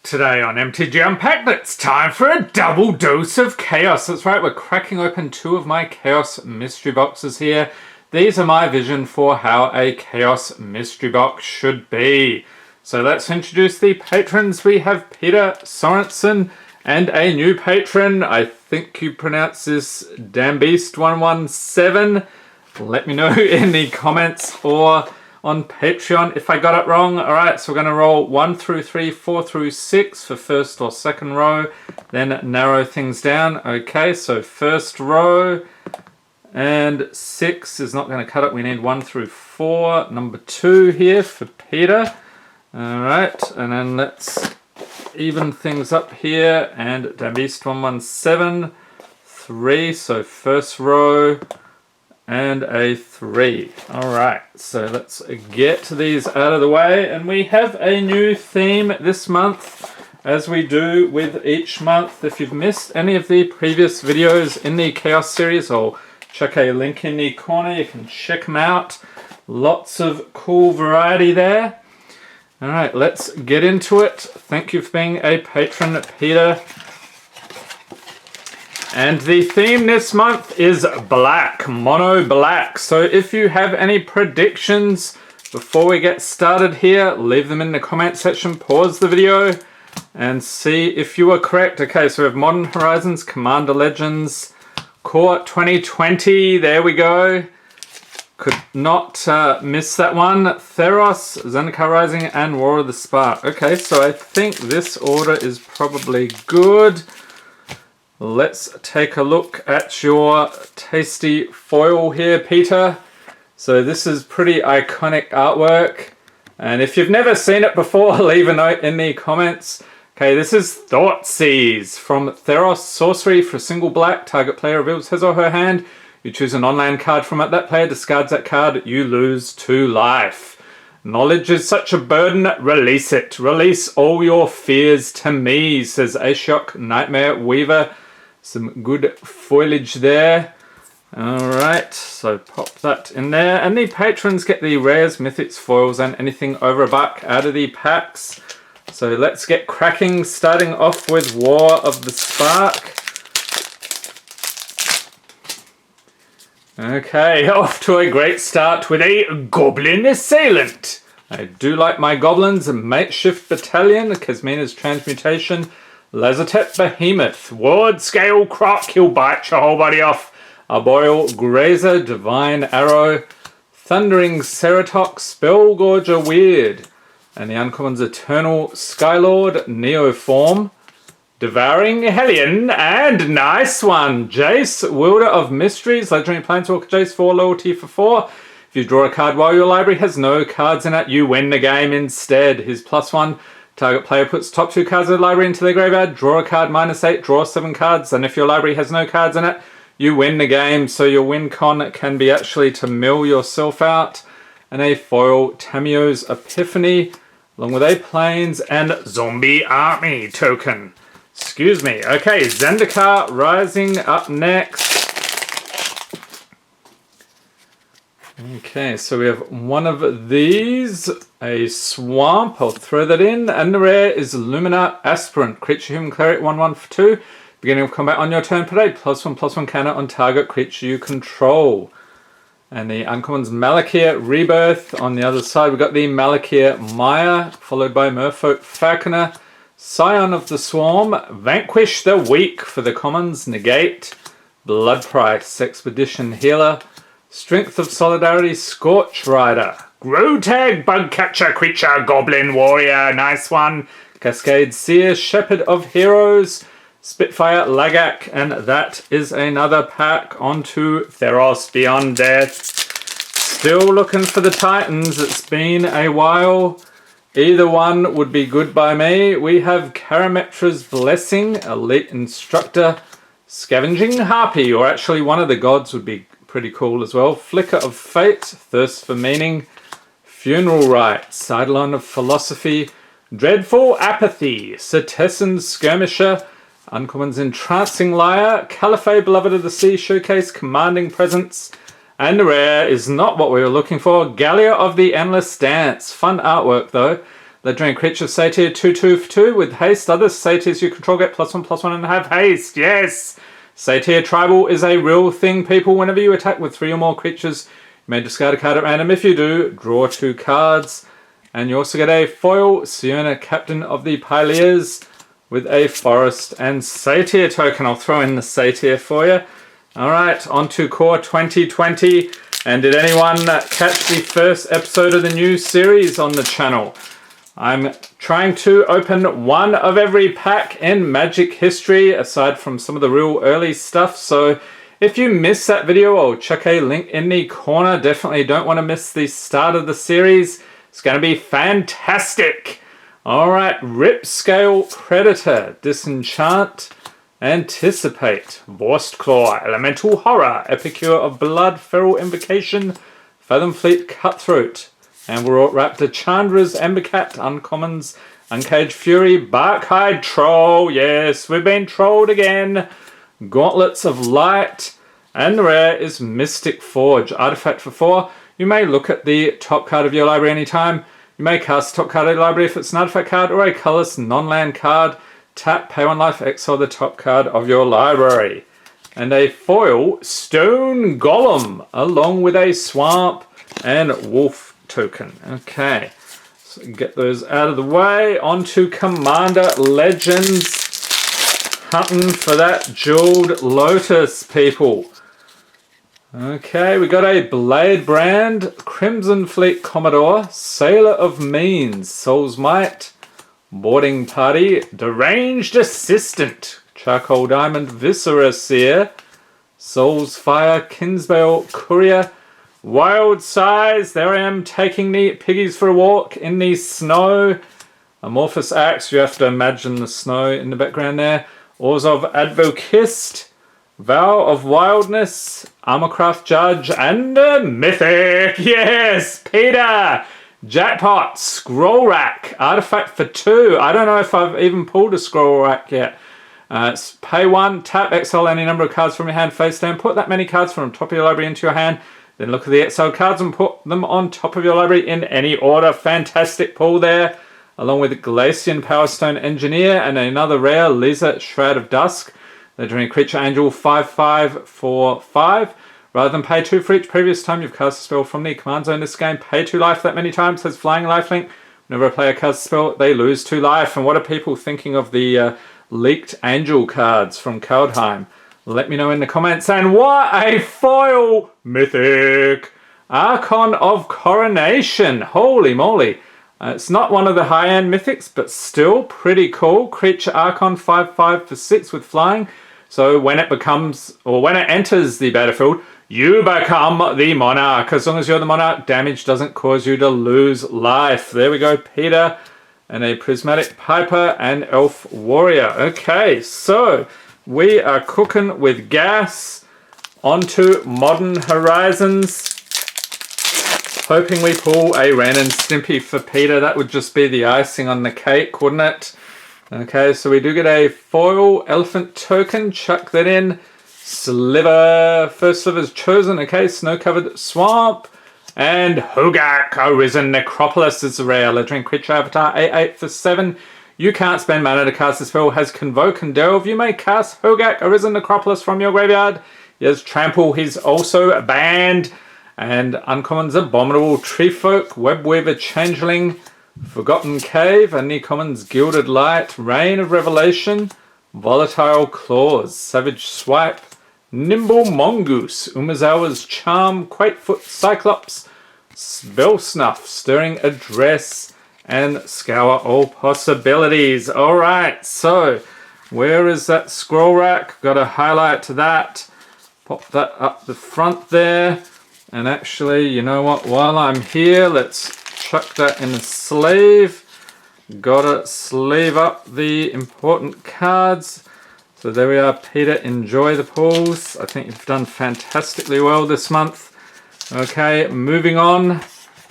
Today on MTG Unpacked, it's time for a double dose of chaos. That's right, we're cracking open two of my chaos mystery boxes here. These are my vision for how a chaos mystery box should be. So let's introduce the patrons. We have Peter Sorensen and a new patron. I think you pronounce this Dambeast117. Let me know in the comments or on Patreon if I got it wrong. Alright, so we're going to roll 1 through 3, 4 through 6 for first or second row, then narrow things down. Okay, so first row, and 6 is not going to cut it. We need 1 through 4. Number 2 here for Peter. Alright, and then let's even things up here, and Dambeast117, 3, so first row, and a 3. Alright, so let's get these out of the way. And we have a new theme this month, as we do with each month. If you've missed any of the previous videos in the Chaos series, I'll check a link in the corner. You can check them out. Lots of cool variety there. Alright, let's get into it. Thank you for being a patron, Peter. And the theme this month is black, mono black. So if you have any predictions before we get started here, leave them in the comment section, pause the video and see if you are correct. Okay, so we have Modern Horizons, Commander Legends, Core 2020, there we go. Could not miss that one. Theros, Zendikar Rising, and War of the Spark. Okay, so I think this order is probably good. Let's take a look at your tasty foil here, Peter. So this is pretty iconic artwork. And if you've never seen it before, leave a note in the comments. Okay, this is Thoughtseize from Theros Sorcery for a single black. Target player reveals his or her hand. You choose an online card from it. That player discards that card. You lose 2 life. Knowledge is such a burden. Release it. Release all your fears to me, says Ashok Nightmare Weaver. Some good foliage there. Alright, so pop that in there. And the patrons get the rares, mythics, foils, and anything over $1 out of the packs. So let's get cracking, starting off with War of the Spark. Okay, off to a great start with a Goblin Assailant. I do like my goblins. Mateshift Battalion, Kasmina's Transmutation, Lazotep Behemoth, Ward Scale Croc, he'll bite your whole body off. Arboreal Grazer, Divine Arrow, Thundering Ceratox, Spellgorger Weird, and the uncommon's Eternal Skylord, Neoform, Devouring Hellion, and nice one, Jace, Wielder of Mysteries, Legendary Planeswalker Jace, 4 loyalty for 4. If you draw a card while your library has no cards in it, you win the game instead. His +1. Target player puts top 2 cards of the library into their graveyard, draw a card, -8, draw 7 cards, and if your library has no cards in it, you win the game. So your win con can be actually to mill yourself out. And a foil Tamio's Epiphany, along with a Plains and Zombie Army token. Excuse me. Okay, Zendikar Rising up next. Okay, so we have one of these, a Swamp, I'll throw that in, and the rare is Lumina Aspirant, creature human cleric, 1/1 for 2. Beginning of combat on your turn, put a +1/+1 counter on target creature you control. And the uncommon's Malakir Rebirth. On the other side, we've got the Malakir Maya, followed by Merfolk Falconer, Scion of the Swarm, Vanquish the Weak for the commons, Negate, Blood Price, Expedition Healer, Strength of Solidarity, Scorch Rider, Grotag Bugcatcher Creature, Goblin Warrior, nice one, Cascade Seer, Shepherd of Heroes, Spitfire Lagak, and that is another pack onto Theros Beyond Death. Still looking for the Titans, it's been a while. Either one would be good by me. We have Karametra's Blessing, Elite Instructor, Scavenging Harpy, or actually one of the gods would be pretty cool as well. Flicker of Fate, Thirst for Meaning, Funeral Rites, Eidolon of Philosophy, Dreadful Apathy, Cetessan's Skirmisher, Uncommon's Entrancing Lyre, Caliphate Beloved of the Sea, Showcase Commanding Presence, and the rare is not what we were looking for, Gallia of the Endless Dance. Fun artwork though. Legendary creature Satyr 2/2 for 2 with haste. Other Satyrs you control get +1/+1 and have haste. Yes! Satyr Tribal is a real thing, people. Whenever you attack with 3 or more creatures, you may discard a card at random. If you do, draw 2 cards. And you also get a foil Siona, Captain of the Pyleas, with a Forest and Satyr token. I'll throw in the Satyr for you. Alright, on to Core 2020. And did anyone catch the first episode of the new series on the channel? I'm trying to open one of every pack in Magic history, aside from some of the real early stuff. So if you missed that video, I'll check a link in the corner. Definitely don't want to miss the start of the series. It's going to be fantastic. Alright, Rip Scale Predator, Disenchant, Anticipate, Vorsed Claw, Elemental Horror, Epicure of Blood, Feral Invocation, Fathomfleet Cutthroat, Amberwrought Raptor, Chandra's Embercat, Uncommons, Uncaged Fury, Barkhide Troll, yes, we've been trolled again, Gauntlets of Light, and the rare is Mystic Forge, Artifact for 4. You may look at the top card of your library anytime. You may cast the top card of your library if it's an artifact card or a colorless non-land card. Tap, pay 1 life, exile the top card of your library. And a foil Stone Golem, along with a Swamp and Wolf token. Okay, so get those out of the way. On to Commander Legends. Hunting for that Jeweled Lotus, people. Okay, we got a Blade Brand, Crimson Fleet Commodore, Sailor of Means, Soul's Might, Boarding Party, Deranged Assistant, Charcoal Diamond, Viscera Seer, Soul's Fire, Kinsbale Courier, Wild Size, there I am taking the piggies for a walk in the snow. Amorphous Axe, you have to imagine the snow in the background there. Oars of Advocist, Vow of Wildness, Armorcraft Judge, and a Mythic! Yes! Peter! Jackpot! Scroll Rack, Artifact for 2. I don't know if I've even pulled a Scroll Rack yet. Pay 1, tap, exile any number of cards from your hand face down. Put that many cards from the top of your library into your hand. Then look at the exiled cards and put them on top of your library in any order. Fantastic pull there. Along with Glacian Powerstone Engineer and another rare, Lisa Shroud of Dusk. Legendary Creature Angel 5/5 for 5. Rather than pay 2 for each previous time you've cast a spell from the command zone this game, pay 2 life that many times. Has Flying Lifelink. Whenever a player casts a spell, they lose 2 life. And what are people thinking of the leaked Angel cards from Kaldheim? Let me know in the comments. And what a foil Mythic! Archon of Coronation. Holy moly. It's not one of the high-end Mythics, but still pretty cool. Creature Archon 5/5 for 6 with flying. So when it becomes, or when it enters the battlefield, you become the Monarch. As long as you're the Monarch, damage doesn't cause you to lose life. There we go, Peter. And a Prismatic Piper and Elf Warrior. Okay, so we are cooking with gas. Onto Modern Horizons. Hoping we pull a Ren and Stimpy for Peter. That would just be the icing on the cake, wouldn't it? Okay, so we do get a foil elephant token. Chuck that in. Sliver. First sliver's chosen. Okay, snow-covered swamp. And Hogak, Arisen Necropolis is a rare. Legendary creature avatar 8/8 for 7. You can't spend mana to cast the spell. Has Convoke and Delve. You may cast Hogak, Arisen Necropolis from your graveyard. He has Trample. He's also banned. And Uncommon's Abominable Treefolk, Webweaver Changeling, Forgotten Cave, and the commons Gilded Light, Rain of Revelation, Volatile Claws, Savage Swipe, Nimble Mongoose, Umazawa's Charm, Quakefoot Cyclops, Spell Snuff, Stirring Address, and Scour All Possibilities. Alright, so where is that scroll rack? Got to highlight that. Pop that up the front there. And actually, you know what? While I'm here, let's chuck that in the sleeve. Gotta sleeve up the important cards. So there we are, Peter. Enjoy the pulls. I think you've done fantastically well this month. Okay, moving on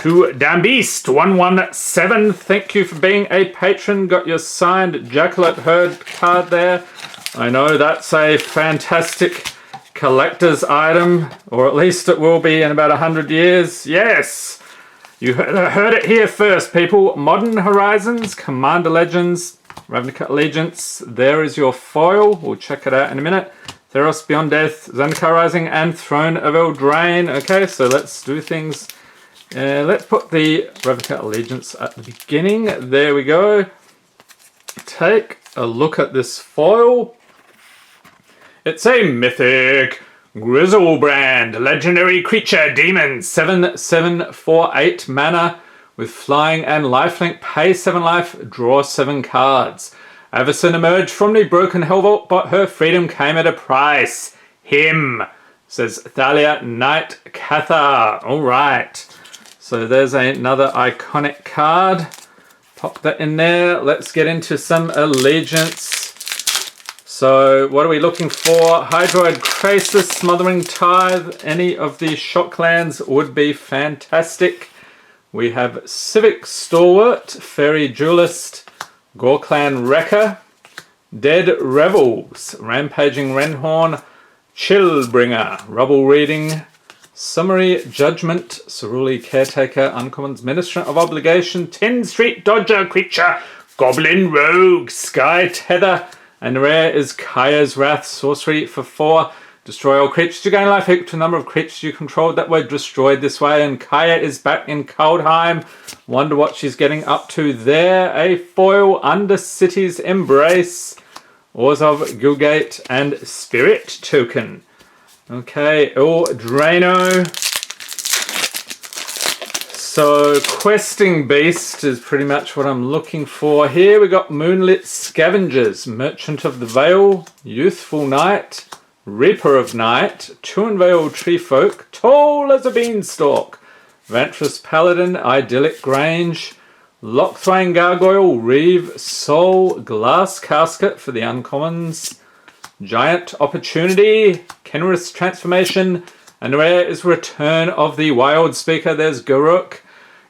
to Dambeast 117. Thank you for being a patron. Got your signed Jackalope Herd card there. I know that's a fantastic collector's item, or at least it will be in about 100 years. Yes! You heard it here first, people. Modern Horizons, Commander Legends, Ravnica Allegiance. There is your foil. We'll check it out in a minute. Theros Beyond Death, Zendikar Rising, and Throne of Eldraine. Okay, so let's do things. Let's put the Ravnica Allegiance at the beginning. There we go. Take a look at this foil. It's a Mythic Grizzlebrand, legendary creature, demon, 7/7 for 8 mana with flying and lifelink. Pay 7 life, draw 7 cards. Avacyn emerged from the broken Hellvault, but her freedom came at a price. Him, says Thalia Knight Cathar. Alright, so there's another iconic card. Pop that in there. Let's get into some Allegiance. So what are we looking for? Hydroid Krasis, Smothering Tithe, any of the Shocklands would be fantastic. We have Civic Stalwart, Fairy Duelist, Gorklan Wrecker, Dead Rebels, Rampaging Renhorn, Chillbringer, Rubble Reading, Summary Judgment, Ceruli Caretaker, Uncommons Ministrant of Obligation, 10 Street Dodger Creature, Goblin Rogue, Sky Tether, and rare is Kaya's Wrath, sorcery for 4. Destroy all creatures. You gain life equal to the number of creatures you controlled that were destroyed this way. And Kaya is back in Kaldheim. Wonder what she's getting up to there. A foil, Undercity's Embrace, Oars of Gilgate, and Spirit Token. Okay, Drano. So, Questing Beast is pretty much what I'm looking for here. We got Moonlit Scavengers, Merchant of the Vale, Youthful Knight, Reaper of Night, Tuanvale Treefolk, Tall as a Beanstalk, Vantress Paladin, Idyllic Grange, Lockthwain Gargoyle, Reeve Soul, Glass Casket for the Uncommons, Giant Opportunity, Kenris Transformation, and rare is Return of the Wild Speaker. There's Garuk.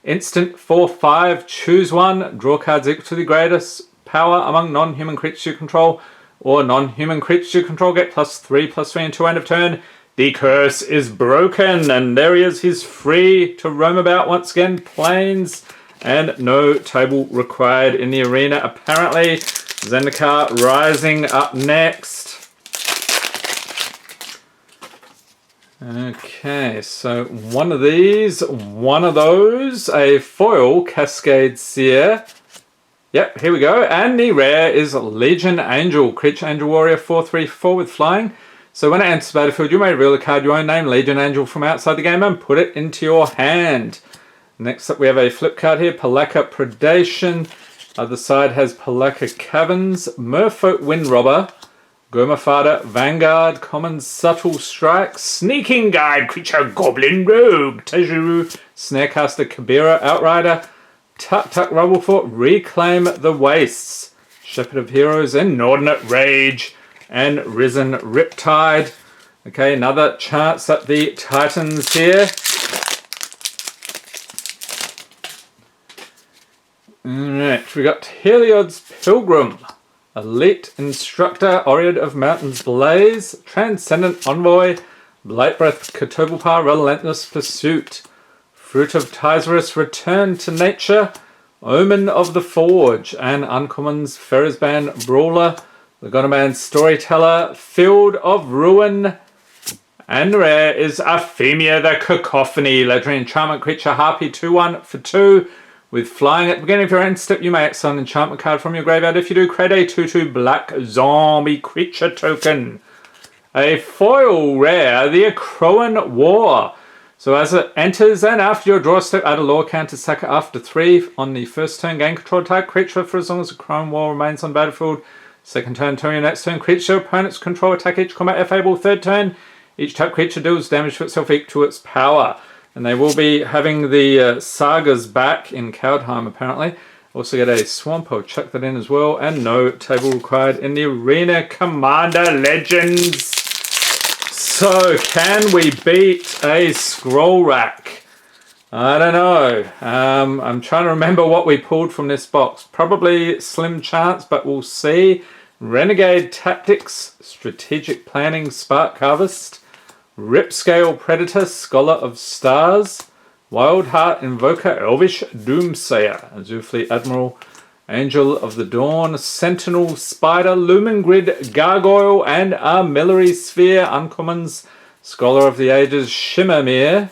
Instant 4/5, choose one, draw cards equal to the greatest power among non-human creatures you control, or non-human creatures you control get +3/+3 until end of turn. The curse is broken, and there he is. He's free to roam about once again. Plains, and no table required in the arena apparently. Zendikar Rising up next. Okay, so one of these, one of those, a foil Cascade Seer. Yep, here we go. And the rare is Legion Angel, creature angel warrior 4/3/4 with flying. So when it enters the battlefield, you may reveal a card your own name, Legion Angel, from outside the game and put it into your hand. Next up we have a flip card here, Palaka Predation. Other side has Palaka Caverns, Merfolk Windrobber, Gomafada Vanguard, Common Subtle Strike, Sneaking Guide, Creature Goblin Rogue, Tejuru, Snarecaster Kabira, Outrider, Tuk Rubblefort, Reclaim the Wastes, Shepherd of Heroes, Inordinate Rage, and Risen Riptide. Okay, another chance at the Titans here. Alright, we got Heliod's Pilgrim, Elite Instructor, Oread of Mountains Blaze, Transcendent Envoy, Blightbreath Katobalpar, Relentless Pursuit, Fruit of Tizerus, Return to Nature, Omen of the Forge, and Uncommons Ferrisban Brawler, Legonoman Storyteller, Field of Ruin, and rare is Aphemia the Cacophony, legendary enchantment creature, Harpy 2/1 for 2. With flying at the beginning of your end step, you may exile an enchantment card from your graveyard. If you do, create a 2/2 black zombie creature token. A foil rare, the Akroan War. So as it enters and after your draw step, add a lore counter, sack it after 3. On the first turn, gain control type creature for as long as the Akroan War remains on the battlefield. Second turn, turn your next turn, creature opponents control attack each combat if able. Third turn, each type creature deals damage to itself equal to its power. And they will be having the sagas back in Kaldheim apparently. Also get a swamp, I'll chuck that in as well. And no table required in the arena. Commander Legends. So can we beat a scroll rack? I don't know. I'm trying to remember what we pulled from this box. Probably slim chance, but we'll see. Renegade Tactics, Strategic Planning, Spark Harvest, Ripscale Predator, Scholar of Stars, Wild Heart Invoker, Elvish Doomsayer, Azufleet Admiral, Angel of the Dawn, Sentinel Spider, Lumen Grid, Gargoyle, and Armillary Sphere. Uncommons, Scholar of the Ages, Shimmermere,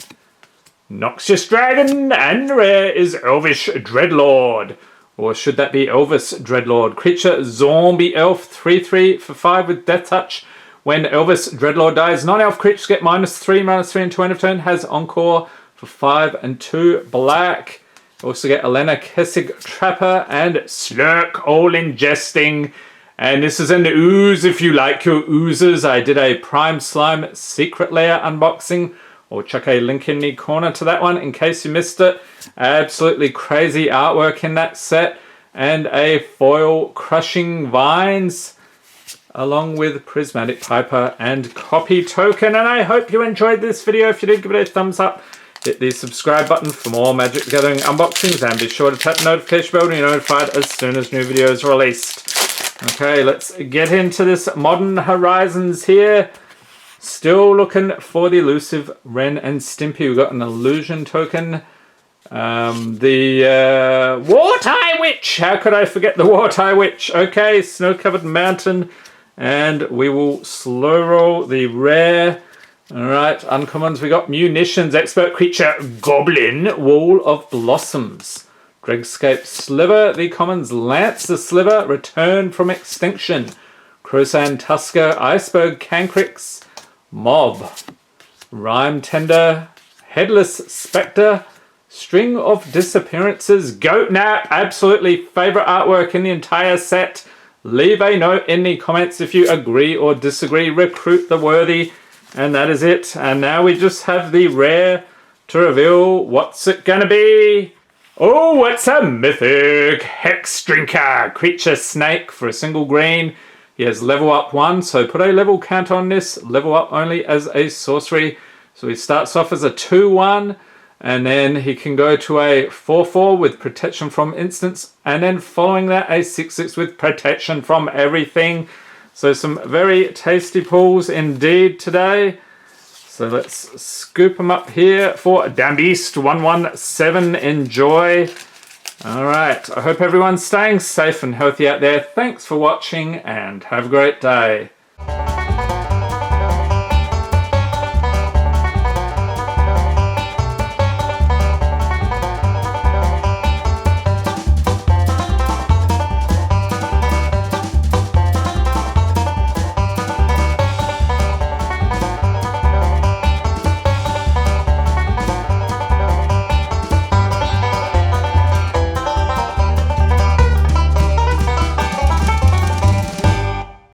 Noxious Dragon, and rare is Elvish Dreadlord. Or should that be Elvis Dreadlord? Creature, Zombie Elf, 3/3 for 5 with Death Touch. When Elvis Dreadlord dies, non-elf creatures get -3/-3 until end of turn. Has Encore for 5 and 2 black. Also get Elena Kessig Trapper and Slurk All Ingesting. And this is an ooze if you like your oozes. I did a Prime Slime Secret Layer unboxing. Or chuck a link in the corner to that one in case you missed it. Absolutely crazy artwork in that set. And a foil Crushing Vines, along with Prismatic Piper and Copy Token. And I hope you enjoyed this video. If you did, give it a thumbs up. Hit the subscribe button for more Magic the Gathering unboxings. And be sure to tap the notification bell to be notified as soon as new videos are released. Okay, let's get into this Modern Horizons here. Still looking for the elusive Ren and Stimpy. We've got an illusion token. The Wartie Witch. How could I forget the Wartie Witch? Okay, Snow-Covered Mountain. And we will slow roll the rare. Alright, uncommons. We got Munitions, Expert Creature, Goblin, Wall of Blossoms. Dregscape Sliver. The commons, Lance the Sliver, Return from Extinction. Crosan Tusker, Iceberg Cancrix. Mob, Rhyme Tender, Headless Spectre, String of Disappearances, Goat Nap, absolutely favourite artwork in the entire set. Leave a note in the comments if you agree or disagree. Recruit the worthy, and that is it. And now we just have the rare to reveal what's it gonna be. Oh, it's a Mythic Hex Drinker, Creature Snake for a single green. He has level up 1, so put a level count on this. Level up only as a sorcery. So he starts off as a 2/1, and then he can go to a 4/4 with protection from instants, and then following that a 6/6 with protection from everything. So some very tasty pulls indeed today. So let's scoop them up here for Dambeast 117. Enjoy. Alright, I hope everyone's staying safe and healthy out there. Thanks for watching and have a great day.